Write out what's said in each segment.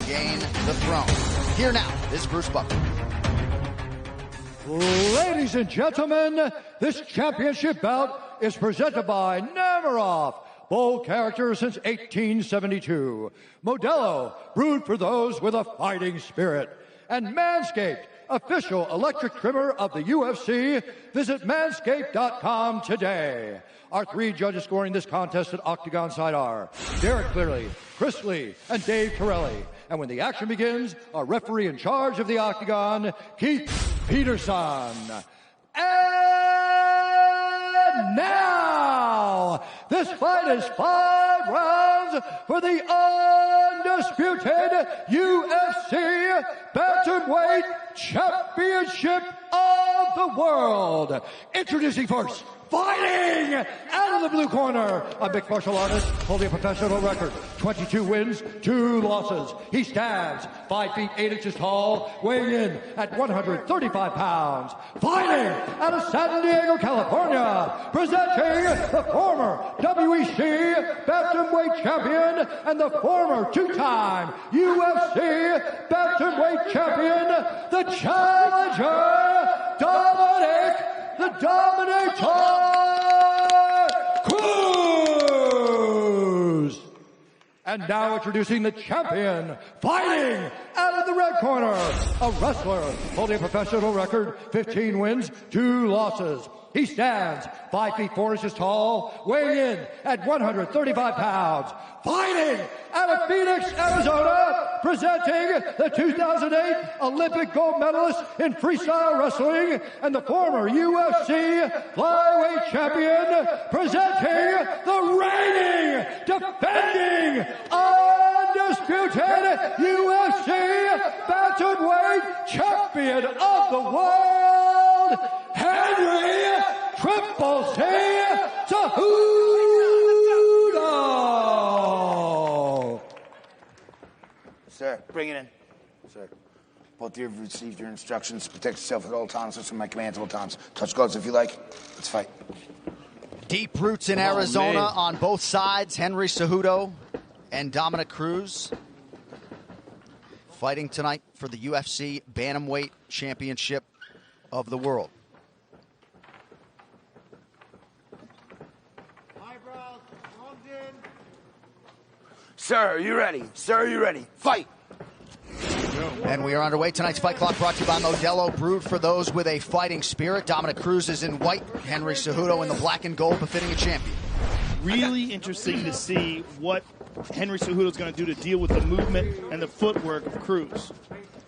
regain the throne. Here now is Bruce Buffer. Ladies and gentlemen, this championship bout is presented by Namaroff. Bold character since 1872. Modelo, brewed for those with a fighting spirit. And Manscaped, official electric trimmer of the UFC. Visit manscaped.com today. Our three judges scoring this contest at Octagon side are Derek Clearly, Chris Lee, and Dave Torelli. And when the action begins, our referee in charge of the Octagon, Keith Peterson. And now, this fight is 5 rounds for the undisputed UFC Bantamweight Championship of the World. Introducing first, fighting out of the blue corner, a mixed martial artist holding a professional record, 22 wins, 2 losses. He stands 5 feet 8 inches tall, weighing in at 135 pounds. Fighting out of San Diego, California, presenting the former WEC Bantamweight Champion and the former 2-time UFC Bantamweight Champion, the challenger, Dominick, the Dominator Cruz. And now introducing the champion, fighting out of the red corner, a wrestler holding a professional record, 15 wins, 2 losses. He stands 5 feet 4 inches tall, weighing in at 135 pounds. Fighting out of Phoenix, Arizona, presenting the 2008 Olympic gold medalist in freestyle wrestling and the former UFC flyweight champion, presenting the reigning, defending, undisputed UFC Bantamweight Champion of the World, Henry Triple C Cejudo. Sir, bring it in. Sir, both of you have received your instructions. Protect yourself at all times. Listen to my commands at all times. Touch gloves if you like. Let's fight. Deep roots in Arizona on both sides. Henry Cejudo and Dominick Cruz fighting tonight for the UFC Bantamweight Championship of the World. Sir, are you ready? Sir, are you ready? Fight! And we are underway. Tonight's Fight Clock brought to you by Modelo, brewed for those with a fighting spirit. Dominick Cruz is in white, Henry Cejudo in the black and gold, befitting a champion. Really interesting to see what Henry Cejudo is going to do to deal with the movement and the footwork of Cruz.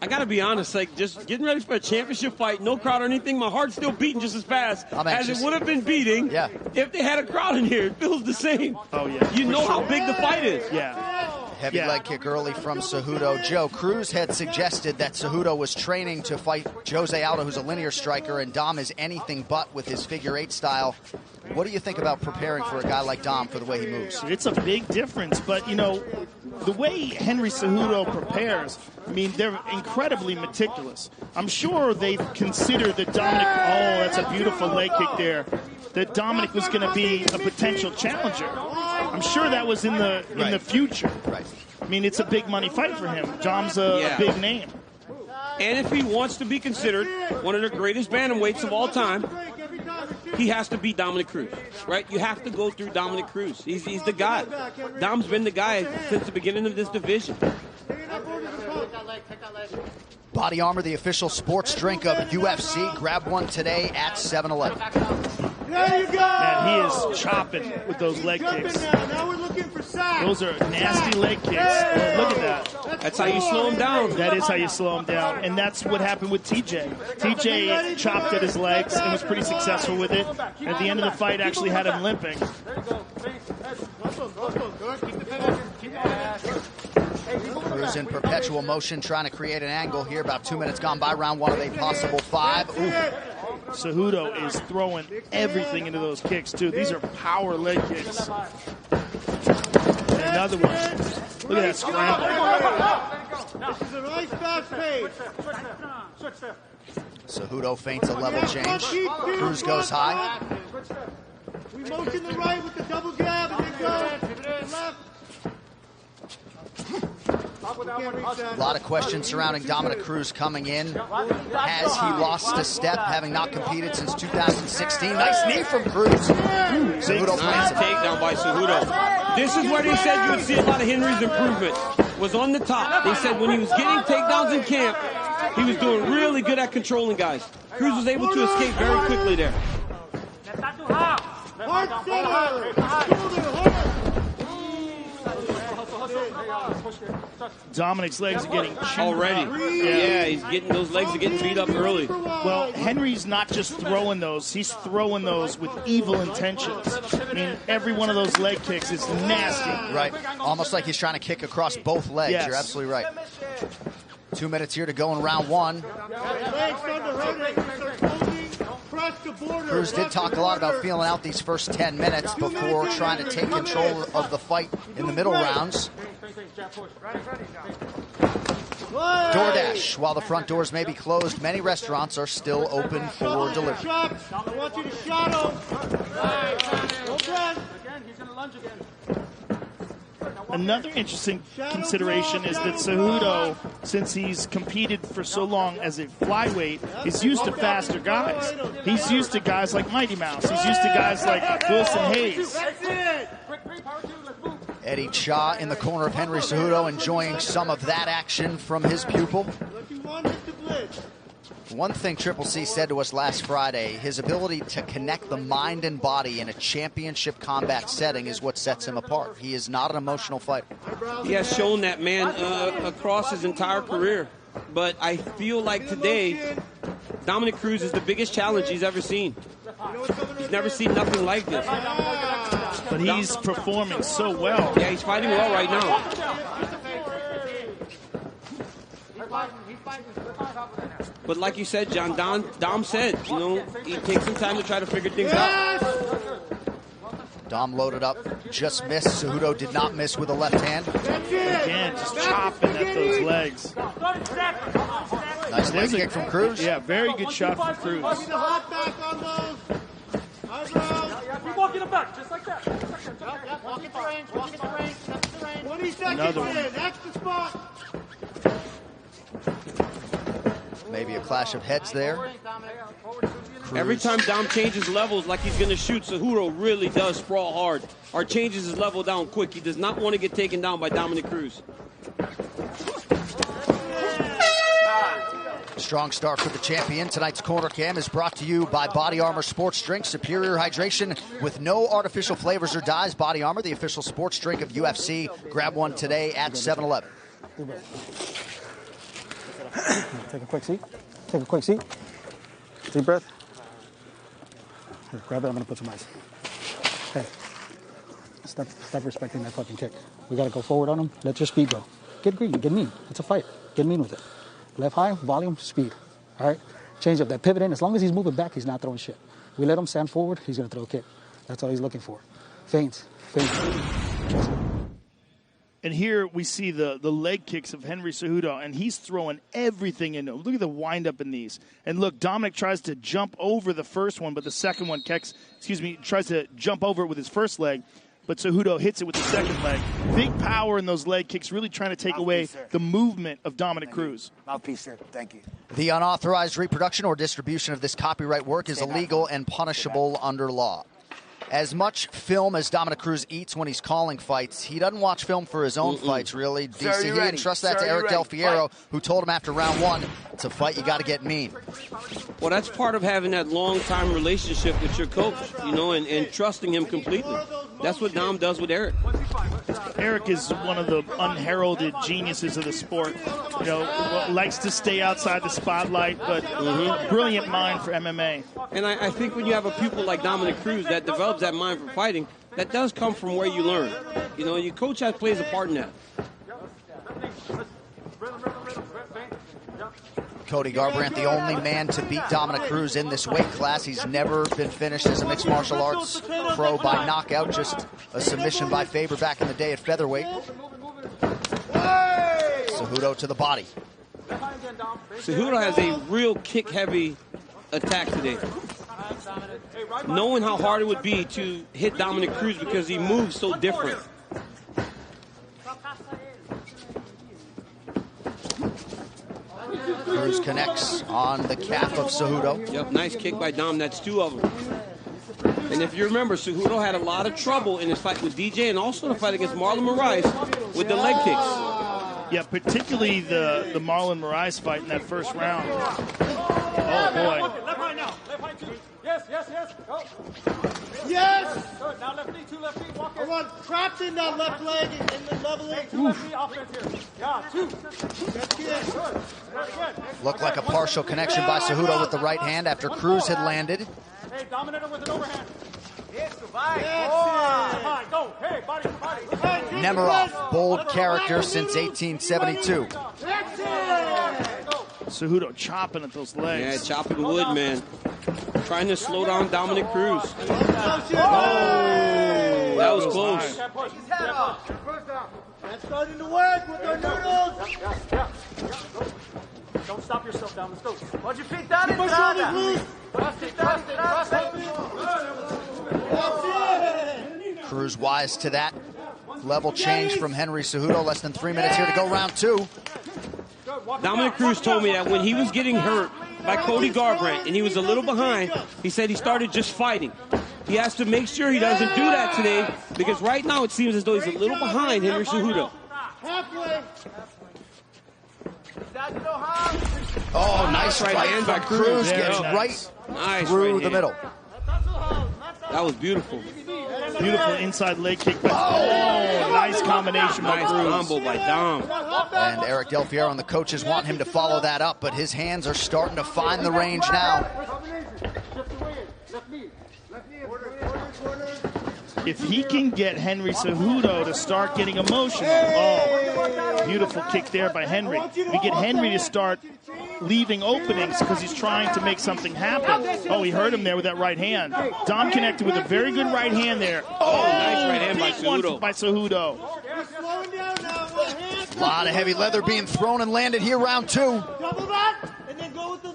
I got to be honest, like just getting ready for a championship fight, no crowd or anything, my heart's still beating just as fast as it would have been beating if they had a crowd in here. It feels the same. Oh, yeah. You know how big the fight is. Yeah. Heavy leg kick early from Cejudo. Joe, Cruz had suggested that Cejudo was training to fight Jose Aldo, who's a linear striker, and Dom is anything but with his figure-8 style. What do you think about preparing for a guy like Dom for the way he moves? It's a big difference, but, you know, the way Henry Cejudo prepares, I mean, they're incredibly meticulous. I'm sure they've considered that Dominick, that's a beautiful leg kick there, that Dominick was going to be a potential challenger. I'm sure that was in the future. Right. I mean, it's a big money fight for him. Dom's a big name. And if he wants to be considered one of the greatest bantamweights of all time, he has to beat Dominick Cruz, right? You have to go through Dominick Cruz. He's the guy. Dom's been the guy since the beginning of this division. Body Armor, the official sports drink of UFC. Grab one today at 7-Eleven. There you go! Man, he is chopping with those leg kicks. Now we're looking for size. Those are nasty leg kicks. Oh, look at that. That's how you slow him down. That is how you slow him down. And that's what happened with TJ. TJ chopped at his legs and was pretty successful with it. At the end of the fight, actually had him limping. Cruz in perpetual motion, trying to create an angle here. About 2 minutes gone by, round one of a possible 5. Ooh. Cejudo is throwing everything into those kicks, too. These are power leg kicks. And another one. Look at that scramble. This is a nice fast pace. Cejudo feints a level change. Cruz goes high. We motion the right with the double jab and then go left. A lot of questions surrounding Dominick Cruz coming in. Has he lost a step, having not competed since 2016? Nice knee from Cruz. Cejudo Nice takedown by Cejudo. This is where they said you would see a lot of Henry's improvement. Was on the top. They said when he was getting takedowns in camp, he was doing really good at controlling guys. Cruz was able to escape very quickly there. Dominick's legs are getting chewed Already. up. Yeah, he's getting those legs are getting beat up early. Well, Henry's not just throwing those. He's throwing those with evil intentions. I mean, every one of those leg kicks is nasty. Right. Almost like he's trying to kick across both legs. Yes. You're absolutely right. 2 minutes here to go in round one. Cruz did talk a lot about feeling out these first 10 minutes before trying to take control of the fight in the middle rounds. DoorDash. While the front doors may be closed, many restaurants are still open for delivery. I want you to shot him. Again, he's going to lunge again. Another interesting consideration is that Cejudo, since he's competed for so long as a flyweight, is used to faster guys. He's used to guys like Mighty Mouse. He's used to guys like Wilson Hayes. Eddie Cha in the corner of Henry Cejudo, enjoying some of that action from his pupil. One thing Triple C said to us last Friday, his ability to connect the mind and body in a championship combat setting is what sets him apart. He is not an emotional fighter. He has shown that, man, across his entire career. But I feel like today, Dominick Cruz is the biggest challenge he's ever seen. He's never seen nothing like this. But he's performing so well. Yeah, he's fighting well right now. But like you said, John, Dom said, you know, he takes some time to try to figure things out. Dom loaded up, just missed. Cejudo did not miss with a left hand. Again, just chopping at those legs. Nice leg kick from Cruz. Yeah, very good shot from Cruz. Keep walking him back, just like that. Walk into range, walk into range. That's the range. 20 seconds Another one. in, that's the spot. Maybe a clash of heads there. Cruz. Every time Dom changes levels like he's going to shoot, Cejudo really does sprawl hard or changes his level down quick. He does not want to get taken down by Dominick Cruz. Strong start for the champion. Tonight's Corner Cam is brought to you by Body Armor Sports Drink. Superior hydration with no artificial flavors or dyes. Body Armor, the official sports drink of UFC. Grab one today at 7-Eleven. Take a quick seat. Take a quick seat. Deep breath. Here, grab it. I'm going to put some ice. Hey, stop respecting that fucking kick. We got to go forward on him. Let your speed go. Get green. Get mean. It's a fight. Get mean with it. Left high, volume, speed. All right? Change up that pivot in. As long as he's moving back, he's not throwing shit. We let him stand forward, he's going to throw a kick. That's all he's looking for. Feints. Feints. And here we see the leg kicks of Henry Cejudo, and he's throwing everything into him. Look at the windup in these. And look, Dominick tries to jump over the first one, but the second one tries to jump over it with his first leg, but Cejudo hits it with the second leg. Big power in those leg kicks, really trying to take away the movement of Dominick Cruz. Mouthpiece, sir. Thank you. The unauthorized reproduction or distribution of this copyright work is illegal and punishable under law. As much film as Dominick Cruz eats when he's calling fights, he doesn't watch film for his own fights, really. DC, he entrusts that to Eric Del Fierro, who told him after round one, it's a fight you got to get mean. Well, that's part of having that long-time relationship with your coach, you know, and trusting him completely. That's what Dom does with Eric. Eric is one of the unheralded geniuses of the sport. You know, likes to stay outside the spotlight, but brilliant mind for MMA. And I think when you have a pupil like Dominick Cruz that develops that mind for fighting, that does come from where you learn. You know, your coach plays a part in that. Cody Garbrandt, the only man to beat Dominick Cruz in this weight class. He's never been finished as a mixed martial arts pro by knockout, just a submission by Faber back in the day at featherweight. Cejudo to the body. Cejudo has a real kick-heavy attack today. Knowing how hard it would be to hit Dominick Cruz because he moves so different. Cruz connects on the calf of Cejudo. Yep, nice kick by Dom. That's 2 of them. And if you remember, Cejudo had a lot of trouble in his fight with DJ and also the fight against Marlon Moraes with the leg kicks. Yeah, particularly the Marlon Moraes fight in that first round. Oh, boy. Left right now. Left right, 2. Yes, yes, yes. Go. Yes! Good. Now left knee, 2 left knee. Walk in. Come on. Trapped in that left leg and the leveling. 2 left knee. Offense here. Yeah, 2. That's good. Good. Looked like a partial connection by Cejudo with the right hand after Cruz had landed. Hey, dominate him with an overhand. Yes, go. Hey, body for body. Nemiroff, bold character since 1872. Cejudo chopping at those legs. Yeah, chopping wood, man. Trying to slow down Dominick Cruz. Oh, that was close. That's starting to work with our noodles. Yeah. Don't stop yourself down. Let's go. Pode your feet down. Cruz wise to that. Level change from Henry Cejudo. Less than 3 minutes here to go, round 2. Dominick Cruz told me that when he was getting hurt by Cody Garbrandt and he was a little behind, he said he started just fighting. He has to make sure he doesn't do that today because right now it seems as though he's a little behind Henry Cejudo. Oh, nice right hand by Cruz. Gets right through the middle. That was beautiful. Beautiful inside leg kick. But nice combination by Cruz. Nice combo by Dom. And Eric Del Fierro and the coaches want him to follow that up, but his hands are starting to find the range now. If he can get Henry Cejudo to start getting emotional, beautiful kick there by Henry. We get Henry to start leaving openings because he's trying to make something happen. Oh, he hurt him there with that right hand. Dom connected with a very good right hand there. Oh, nice right hand by Cejudo. By Cejudo. A lot of heavy leather being thrown and landed here, round 2.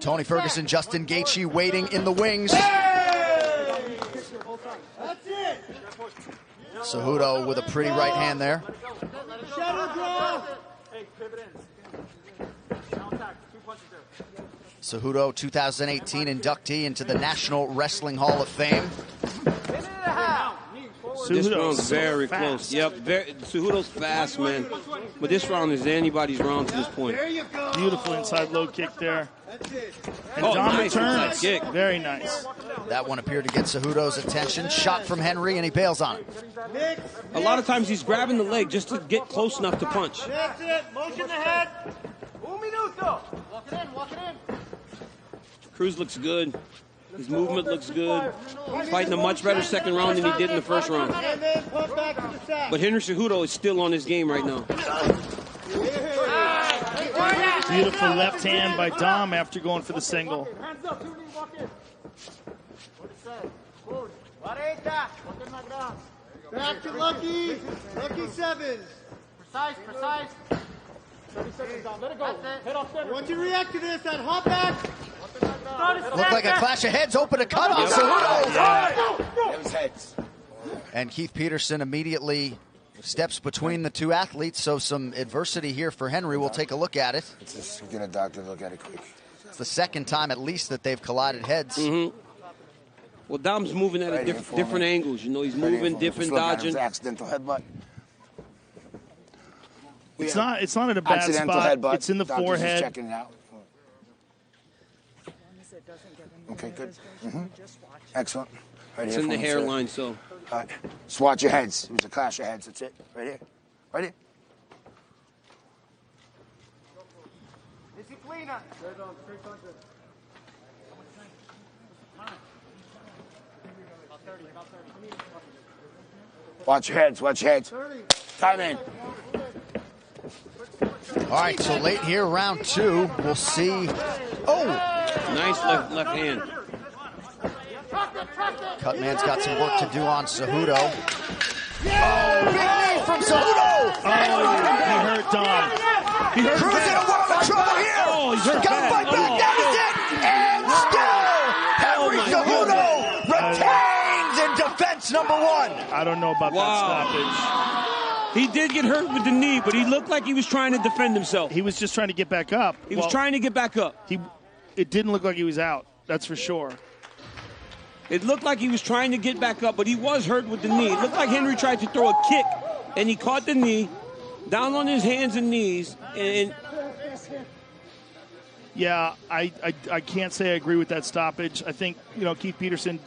Tony Ferguson, Justin Gaethje waiting in the wings. Cejudo with a pretty right hand there. Cejudo, 2018 inductee into the National Wrestling Hall of Fame. This round's very close. Yep, Cejudo's fast, man. But this round is anybody's round to this point. Beautiful inside low kick there. And Dom nice returns. kick. Very nice. That one appeared to get Cejudo's attention. Shot from Henry, and he bails on it. A lot of times he's grabbing the leg just to get close enough to punch. That's it. Motion ahead. Un minuto. Walk it in. Cruz looks good. His movement looks good. He's fighting a much better second round than he did in the first round. But Henry Cejudo is still on his game right now. Beautiful left hand by Dom after going for the single. Back to Lucky. Lucky 7. Precise. 30 seconds down. Let it go. Head off center. Once you react to this, that hop back. Looked like a clash of heads, open a cut on Cejudo. And Keith Peterson immediately steps between the two athletes, so some adversity here for Henry. We'll take a look at it. Just get a doctor to look at it quick. It's the second time at least that they've collided heads. Well, Dom's moving at a different angles. You know, he's moving, different, dodging. Accidental headbutt. It's not at a bad Accidental spot. headbutt. It's in the Doctor's just forehead. checking it out. Okay, good. Excellent. Right It's here in the for him, hairline, so. All right. Just watch your heads. It was a clash of heads. That's it. Right here. Right here. Disciplina. Watch your heads. Watch your heads. Time in. All right, so late here, round 2, we'll see. Oh! Nice left hand. Cutman's got some work to do on Cejudo. Oh, big knee from Cejudo! He hurt Dom. He hurt Cruz in a world of trouble here! Oh, he's hurt Got to fight back, that is it! And still, Henry Cejudo retains in defense number 1. I don't know about that stoppage. He did get hurt with the knee, but he looked like he was trying to defend himself. He was just trying to get back up. He was trying to get back up. It didn't look like he was out. That's for sure. It looked like he was trying to get back up, but he was hurt with the knee. It looked like Henry tried to throw a kick, and he caught the knee, down on his hands and knees. And yeah, I can't say I agree with that stoppage. I think, Keith Peterson,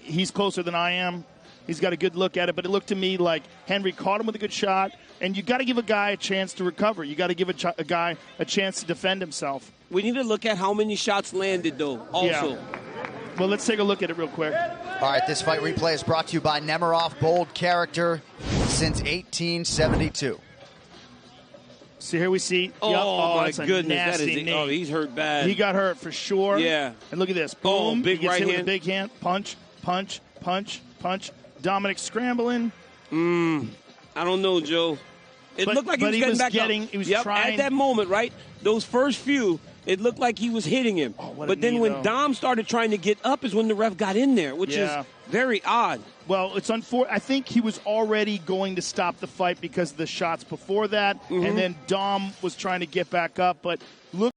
he's closer than I am. He's got a good look at it, but it looked to me like Henry caught him with a good shot, and you got to give a guy a chance to recover. You got to give a guy a chance to defend himself. We need to look at how many shots landed, though, also. Yeah. Well, let's take a look at it real quick. All right, this fight replay is brought to you by Nemiroff, bold character since 1872. So here we see. Oh, my that's a goodness. nasty knee. Oh, he's hurt bad. He got hurt for sure. Yeah. And look at this. Boom. Oh, big he gets right hit hand. with a big hand. Punch, punch, punch, punch. Dominick scrambling. I don't know, Joe. It looked like he was getting back up. He was yep, trying. at that moment, right? Those first few, it looked like he was hitting him. But then when Dom started trying to get up is when the ref got in there, which is very odd. Well, it's unfortunate. I think he was already going to stop the fight because of the shots before that, and then Dom was trying to get back up. But look.